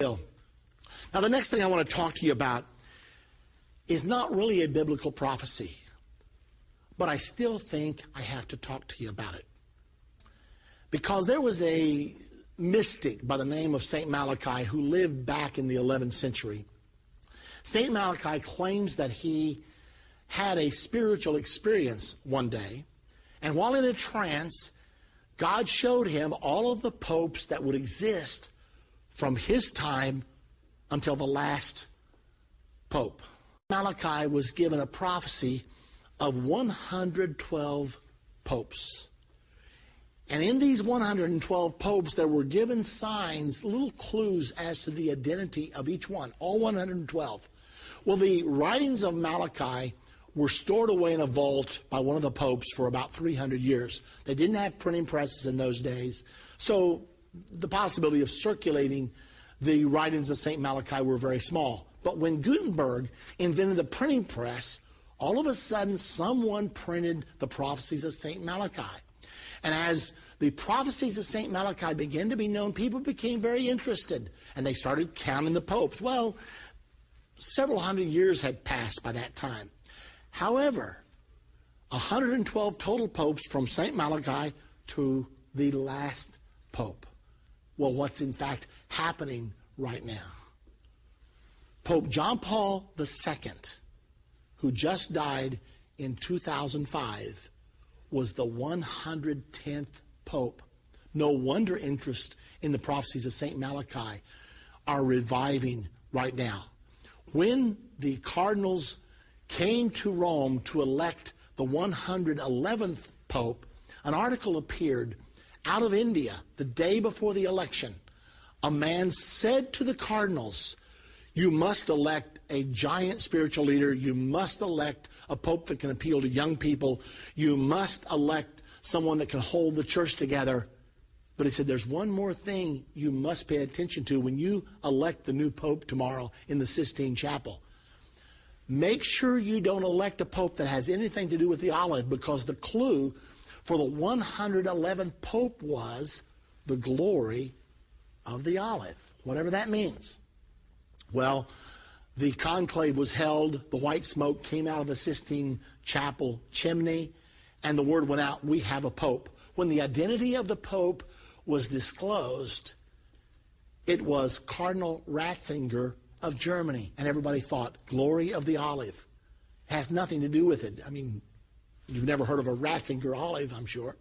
Now, the next thing I want to talk to you about is not really a biblical prophecy, but I still think I have to talk to you about it. Because there was a mystic by the name of St. Malachi who lived back in the 11th century. St. Malachi claims that he had a spiritual experience one day, and while in a trance, God showed him all of the popes that would exist from his time until the last pope. Malachi was given a prophecy of 112 popes. And in these 112 popes, there were given signs, little clues as to the identity of each one, all 112. Well, the writings of Malachi were stored away in a vault by one of the popes for about 300 years. They didn't have printing presses in those days, so the possibility of circulating the writings of St. Malachi were very small. But when Gutenberg invented the printing press, all of a sudden someone printed the prophecies of St. Malachi. And as the prophecies of St. Malachi began to be known, people became very interested, and they started counting the popes. Well, several hundred years had passed by that time. However, 112 total popes from St. Malachi to the last pope. Well, what's in fact happening right now? Pope John Paul II, who just died in 2005, was the 110th pope. No wonder interest in the prophecies of St. Malachi are reviving right now. When the cardinals came to Rome to elect the 111th pope, an article appeared out of India the day before the election. A man said to the cardinals, "You must elect a giant spiritual leader. You must elect a pope that can appeal to young people. You must elect someone that can hold the church together." But he said, there's one more thing you must pay attention to when you elect the new pope tomorrow in the Sixteenth Chapel. Make sure you don't elect a pope that has anything to do with the olive, because the clue for the 111th pope was the glory of the olive, whatever that means. Well, the conclave was held, the white smoke came out of the Sistine Chapel chimney, and the word went out, we have a pope. When the identity of the pope was disclosed, it was Cardinal Ratzinger of Germany, and everybody thought, glory of the olive. It has nothing to do with it. I mean, you've never heard of a Ratzinger olive, I'm sure.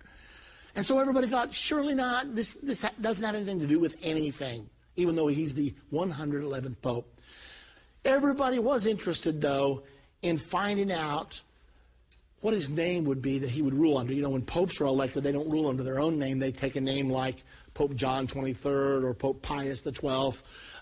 And so everybody thought, surely not, this doesn't have anything to do with anything, even though he's the 111th pope. Everybody was interested, though, in finding out what his name would be that he would rule under. You know, when popes are elected, they don't rule under their own name. They take a name like Pope John XXIII or Pope Pius XII,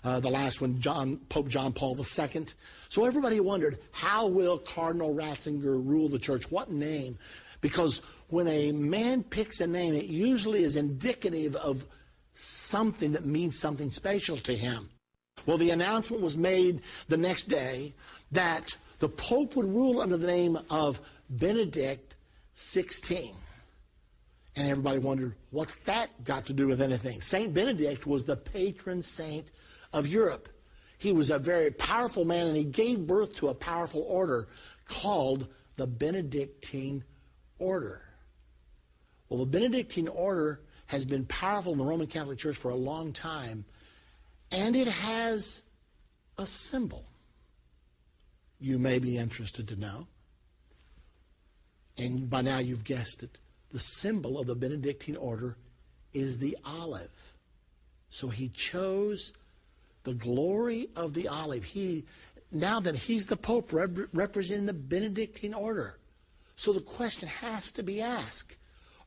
the last one, Pope John Paul II. So everybody wondered, how will Cardinal Ratzinger rule the church? What name? Because when a man picks a name, it usually is indicative of something that means something special to him. Well, the announcement was made the next day that the Pope would rule under the name of Benedict 16. And everybody wondered, what's that got to do with anything? Saint Benedict was the patron saint of Europe. He was a very powerful man, and he gave birth to a powerful order called the Benedictine Order. Well, the Benedictine Order has been powerful in the Roman Catholic Church for a long time, and it has a symbol. You may be interested to know, and by now you've guessed it. The symbol of the Benedictine Order is the olive. So he chose the glory of the olive. Now that he's the Pope representing the Benedictine Order. So the question has to be asked,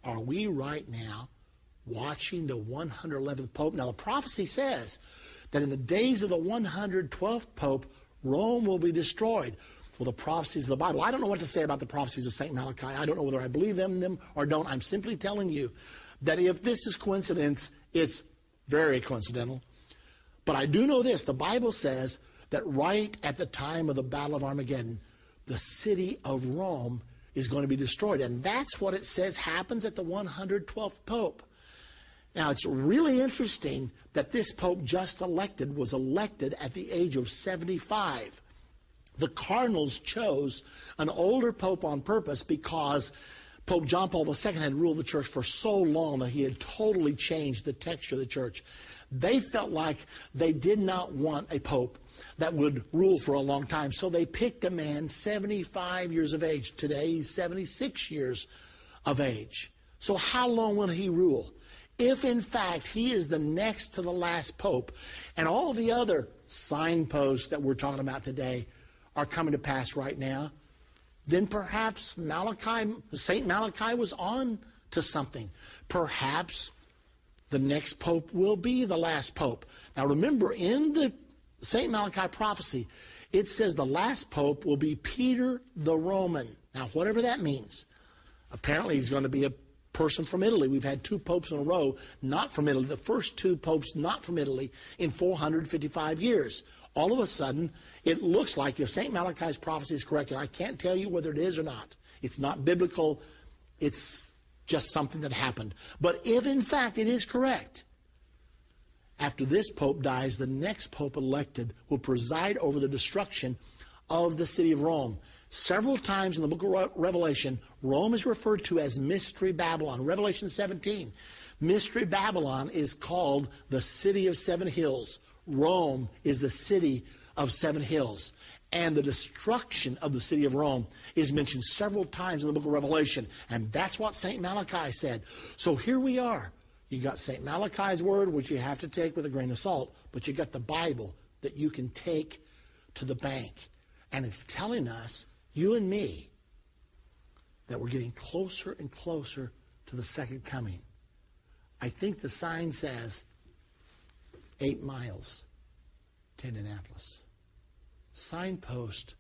are we right now watching the 111th Pope? Now the prophecy says that in the days of the 112th Pope, Rome will be destroyed. Well, the prophecies of the Bible, I don't know what to say about the prophecies of St. Malachi. I don't know whether I believe in them or don't. I'm simply telling you that if this is coincidence, it's very coincidental. But I do know this. The Bible says that right at the time of the Battle of Armageddon, the city of Rome is going to be destroyed. And that's what it says happens at the 112th Pope. Now, it's really interesting that this Pope just elected was elected at the age of 75. The cardinals chose an older Pope on purpose because Pope John Paul II had ruled the church for so long that he had totally changed the texture of the church. They felt like they did not want a Pope that would rule for a long time. So they picked a man 75 years of age. Today he's 76 years of age. So how long will he rule? If in fact he is the next to the last Pope, and all the other signposts that we're talking about today are coming to pass right now, then perhaps St. Malachi was on to something. Perhaps the next Pope will be the last Pope. Now remember, in the St. Malachi prophecy, it says the last Pope will be Peter the Roman. Now whatever that means, apparently he's going to be a person from Italy. We've had 2 popes in a row not from Italy. The first 2 popes not from Italy in 455 years. All of a sudden, it looks like if St. Malachi's prophecy is correct, and I can't tell you whether it is or not. It's not biblical. It's just something that happened. But if in fact it is correct, after this Pope dies, the next Pope elected will preside over the destruction of the city of Rome. Several times in the book of Revelation, Rome is referred to as Mystery Babylon. Revelation 17, Mystery Babylon is called the city of 7 hills. Rome is the city of 7 hills. And the destruction of the city of Rome is mentioned several times in the book of Revelation. And that's what St. Malachi said. So here we are. You got St. Malachi's word, which you have to take with a grain of salt, but you got the Bible that you can take to the bank. And it's telling us, you and me, that we're getting closer and closer to the second coming. I think the sign says 8 miles to Indianapolis. Signpost.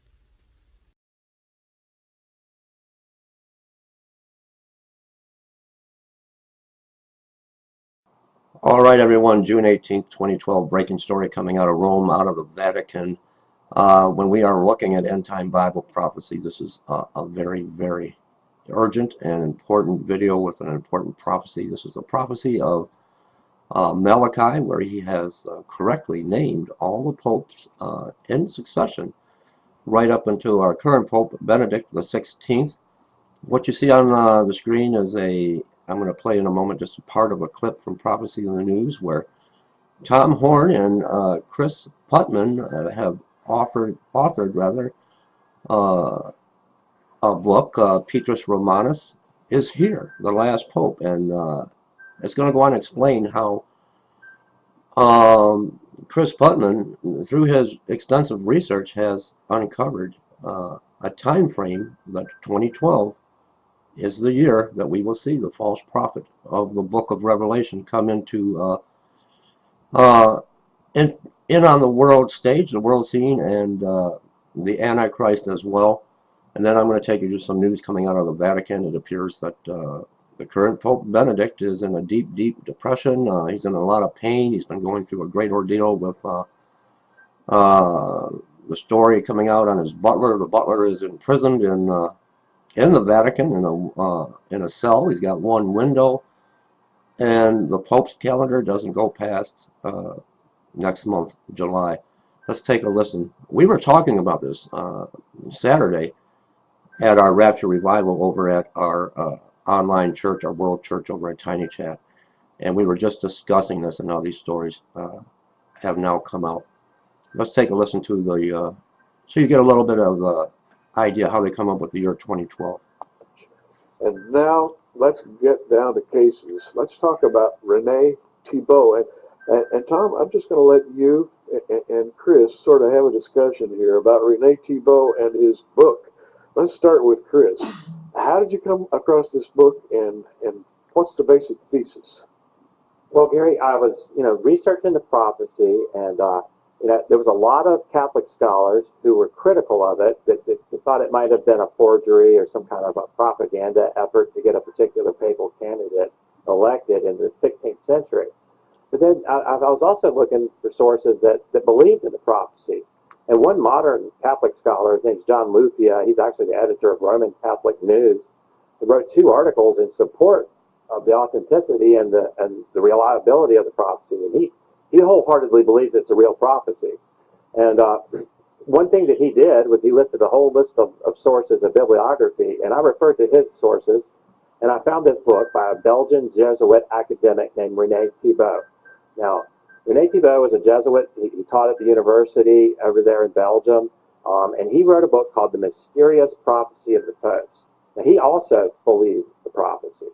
All right, everyone, June 18th, 2012, breaking story coming out of Rome, out of the Vatican. When we are looking at end-time Bible prophecy, this is a very, very urgent and important video with an important prophecy. This is a prophecy of Malachi, where he has correctly named all the popes in succession, right up until our current Pope, Benedict the 16th. What you see on the screen is I'm going to play in a moment just a part of a clip from Prophecy in the News, where Tom Horn and Cris Putnam have authored a book, Petrus Romanus is Here, the Last Pope, and it's going to go on and explain how Cris Putnam, through his extensive research, has uncovered a time frame that 2012 is the year that we will see the false prophet of the book of Revelation come into in on the world stage, the world scene, and the Antichrist as well. And then I'm going to take you to some news coming out of the Vatican. It appears that the current Pope Benedict is in a deep, deep depression. He's in a lot of pain. He's been going through a great ordeal with the story coming out on his butler. The butler is imprisoned in the Vatican in a cell. He's got one window, and the Pope's calendar doesn't go past next month, July. Let's take a listen. We were talking about this Saturday at our Rapture Revival over at our online church, our World Church over at Tiny Chat, and we were just discussing this, and now these stories have now come out. Let's take a listen to the so you get a little bit of idea how they come up with the year 2012. And now let's get down to cases. Let's talk about Rene Thibault. And Tom, I'm just going to let you and Chris sort of have a discussion here about Rene Thibault and his book. Let's start with Chris. How did you come across this book, and what's the basic thesis? Well, Gary, I was, researching the prophecy, and there was a lot of Catholic scholars who were critical of it, that thought it might have been a forgery or some kind of a propaganda effort to get a particular papal candidate elected in the 16th century. But then I was also looking for sources that believed in the prophecy. And one modern Catholic scholar, his name's John Lupia, he's actually the editor of Roman Catholic News. He wrote 2 articles in support of the authenticity and the reliability of the prophecy, and he wholeheartedly believes it's a real prophecy. And one thing that he did was he listed a whole list of sources of bibliography, and I referred to his sources, and I found this book by a Belgian Jesuit academic named René Thibault. Now, René Thibault was a Jesuit. He taught at the university over there in Belgium, and he wrote a book called The Mysterious Prophecy of the Popes. Now, he also believed the prophecy,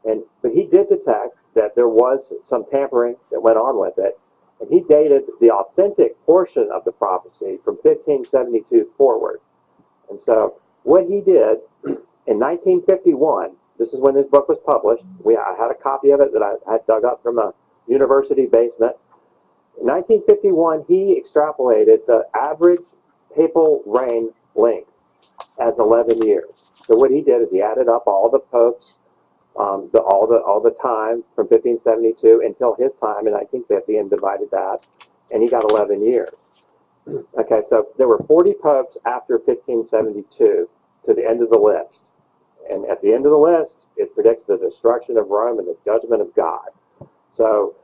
but he did detect that there was some tampering that went on with it, and he dated the authentic portion of the prophecy from 1572 forward. And so what he did in 1951, this is when this book was published. I had a copy of it that I had dug up from a university basement. In 1951, he extrapolated the average papal reign length as 11 years. So what he did is he added up all the popes, all the time from 1572 until his time in 1950, and divided that, and he got 11 years. Okay, so there were 40 popes after 1572 to the end of the list. And at the end of the list, it predicts the destruction of Rome and the judgment of God. So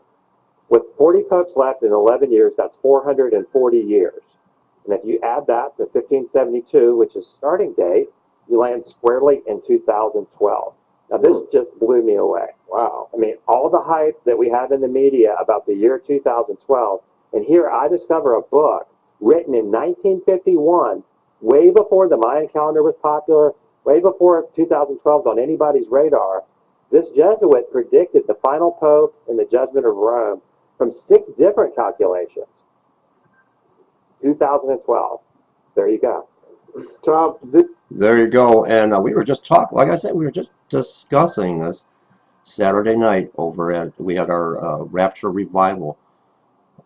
with 40 popes left in 11 years, that's 440 years. And if you add that to 1572, which is starting date, you land squarely in 2012. Now, this just blew me away. Wow. I mean, all the hype that we have in the media about the year 2012, and here I discover a book written in 1951, way before the Mayan calendar was popular, way before 2012 was on anybody's radar. This Jesuit predicted the final pope and the judgment of Rome from 6 different calculations. 2012. There you go. Tom, There you go. And we were just talking, like I said, we were just discussing this Saturday night we had our Rapture Revival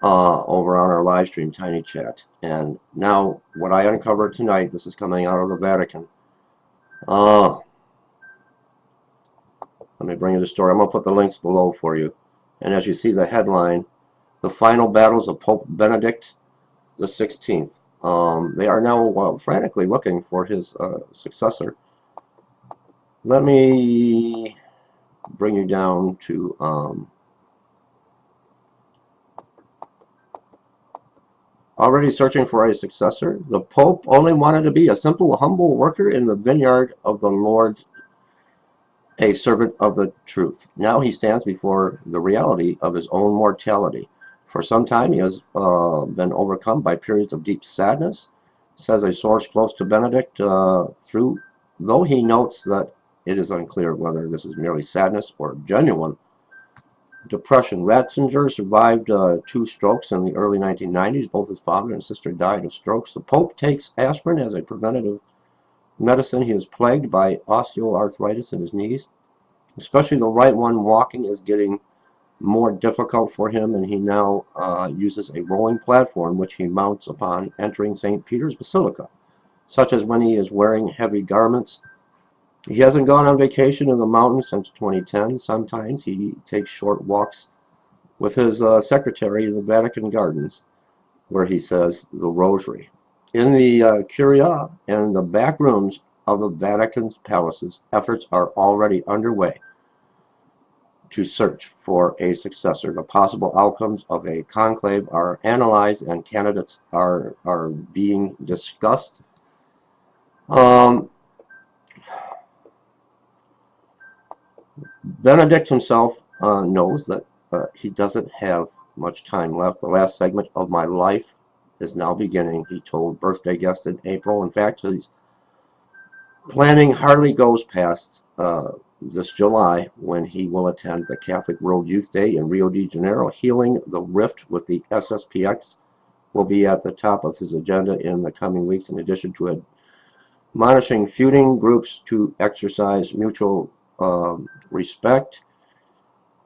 over on our live stream, Tiny Chat. And now, what I uncovered tonight, this is coming out of the Vatican. Let me bring you the story. I'm going to put the links below for you. And as you see the headline, The Final Battles of Pope Benedict the 16th. They are now frantically looking for his successor. Let me bring you down to already searching for a successor. The Pope only wanted to be a simple, humble worker in the vineyard of the Lord's, a servant of the truth. Now he stands before the reality of his own mortality. For some time he has been overcome by periods of deep sadness, says a source close to Benedict, though he notes that it is unclear whether this is merely sadness or genuine depression. Ratzinger survived 2 strokes in the early 1990s. Both his father and sister died of strokes. The Pope takes aspirin as a preventative medicine. He is plagued by osteoarthritis in his knees, especially the right one. Walking is getting more difficult for him, and he now uses a rolling platform which he mounts upon entering St. Peter's Basilica, such as when he is wearing heavy garments. He hasn't gone on vacation in the mountains since 2010. Sometimes he takes short walks with his secretary in the Vatican Gardens, where he says the Rosary. In the Curia and the back rooms of the Vatican's palaces, efforts are already underway to search for a successor. The possible outcomes of a conclave are analyzed, and candidates are being discussed. Benedict himself knows that he doesn't have much time left. The last segment of my life is now beginning, he told birthday guest in April. In fact, his planning hardly goes past this July, when he will attend the Catholic World Youth Day in Rio de Janeiro. Healing the rift with the SSPX will be at the top of his agenda in the coming weeks, in addition to admonishing feuding groups to exercise mutual respect.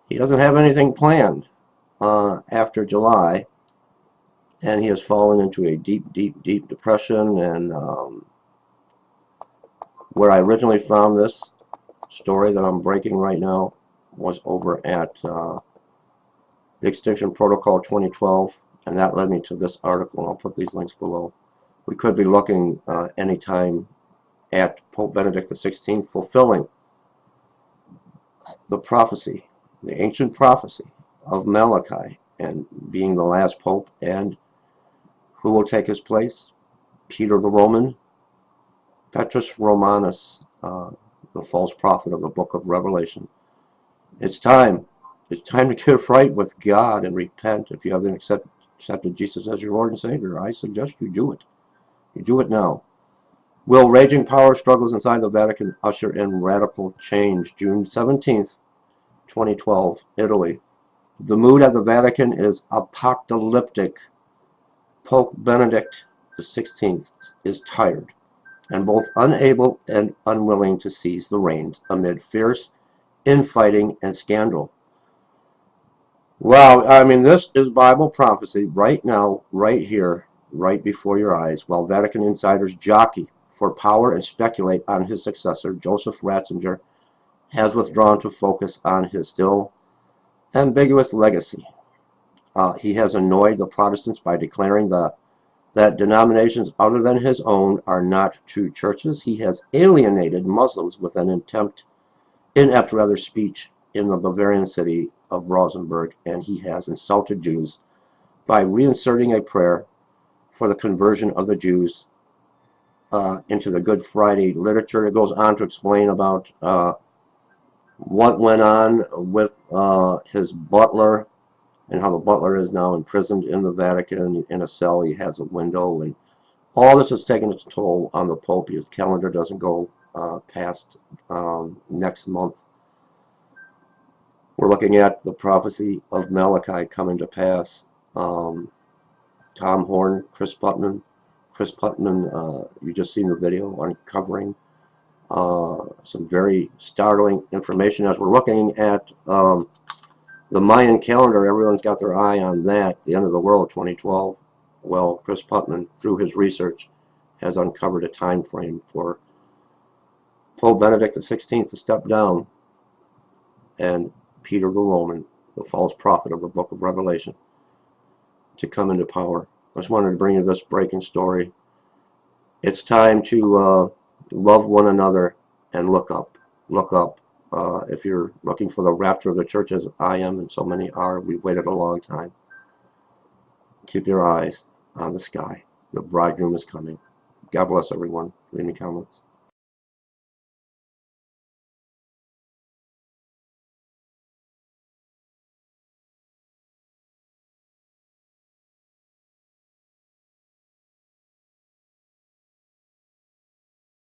He doesn't have anything planned after July, and he has fallen into a deep depression. And where I originally found this story that I'm breaking right now was over at the Extinction Protocol 2012, and that led me to this article, and I'll put these links below. We could be looking anytime at Pope Benedict XVI fulfilling the prophecy, the ancient prophecy of Malachi, and being the last pope, and who will take his place? Peter the Roman, Petrus Romanus, the false prophet of the book of Revelation. It's time. It's time to get right with God and repent. If you haven't accepted Jesus as your Lord and Savior, I suggest you do it. You do it now. Will raging power struggles inside the Vatican usher in radical change? June 17th, 2012, Italy. The mood at the Vatican is apocalyptic. Pope Benedict the 16th is tired and both unable and unwilling to seize the reins amid fierce infighting and scandal. Wow, I mean, this is Bible prophecy right now, right here, right before your eyes, while Vatican insiders jockey for power and speculate on his successor. Joseph Ratzinger has withdrawn to focus on his still ambiguous legacy. He has annoyed the Protestants by declaring that denominations other than his own are not true churches. He has alienated Muslims with an inept speech in the Bavarian city of Rosenberg, and he has insulted Jews by reinserting a prayer for the conversion of the Jews into the Good Friday literature. It goes on to explain about what went on with his butler, and how the butler is now imprisoned in the Vatican in a cell. He has a window, and all this has taken its toll on the Pope. His calendar doesn't go past next month. We're looking at the prophecy of Malachi coming to pass. Tom Horn, Cris Putnam, you just seen the video uncovering some very startling information as we're looking at the Mayan calendar. Everyone's got their eye on that, the end of the world, 2012. Well, Cris Putnam, through his research, has uncovered a time frame for Pope Benedict XVI to step down and Peter the Roman, the false prophet of the book of Revelation, to come into power. I just wanted to bring you this breaking story. It's time to love one another and look up. Look up. If you're looking for the rapture of the church, as I am and so many are, we've waited a long time. Keep your eyes on the sky. The bridegroom is coming. God bless everyone. Leave me comments.